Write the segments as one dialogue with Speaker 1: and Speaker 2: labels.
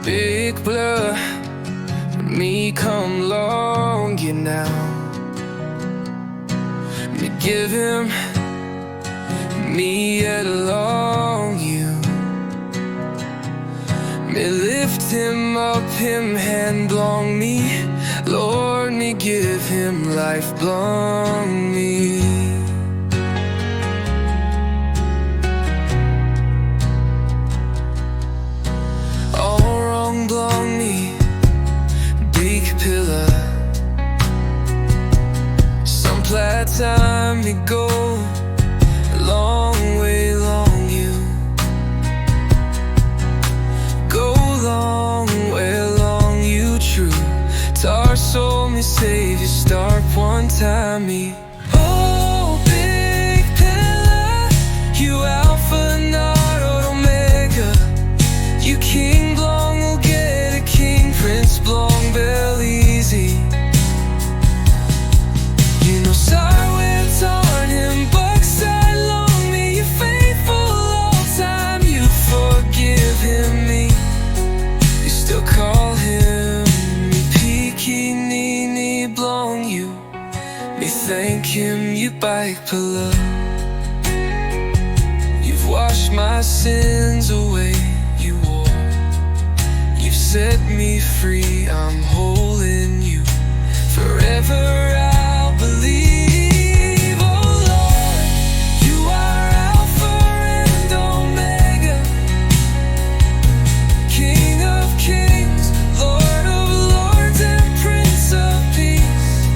Speaker 1: big blur, me come long you now. Me give him me yet along you. Me lift him up, him hand long me. Lord, me give him life blong me. All wrong blong me, big pillar. Some flat time me go, long way long you. Go long way long you true. Tar soul me savior, start one time me. Oh, big pillar, you Alpha, not Omega. You King Blong will get a King, Prince Blong Bell easy. You know sorry with on him, Buckside long me. You're faithful all time, you forgive him me. You still call him me Peaky Nini Blong you. Me thank him you bike pillar. You've washed my sins away, you wore. You've set me free, I'm whole in you. Forever I'll believe, oh Lord, you are Alpha and Omega, King of kings, Lord of lords, and Prince of peace.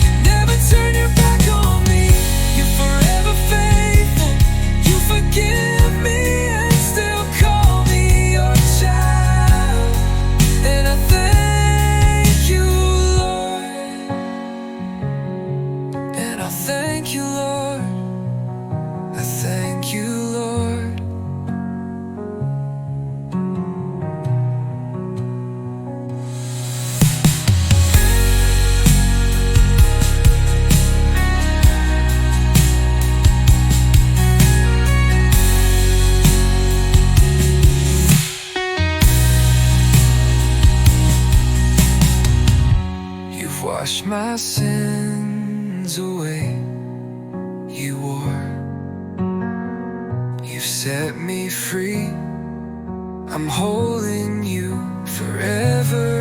Speaker 1: You never turn your back on me, you're forever faithful. You forgive me and still call me your child. And I thank you, Lord. And I thank you, Lord. I thank you, Lord. You've washed my sins away, you wore. You've set me free, I'm whole in you. Forever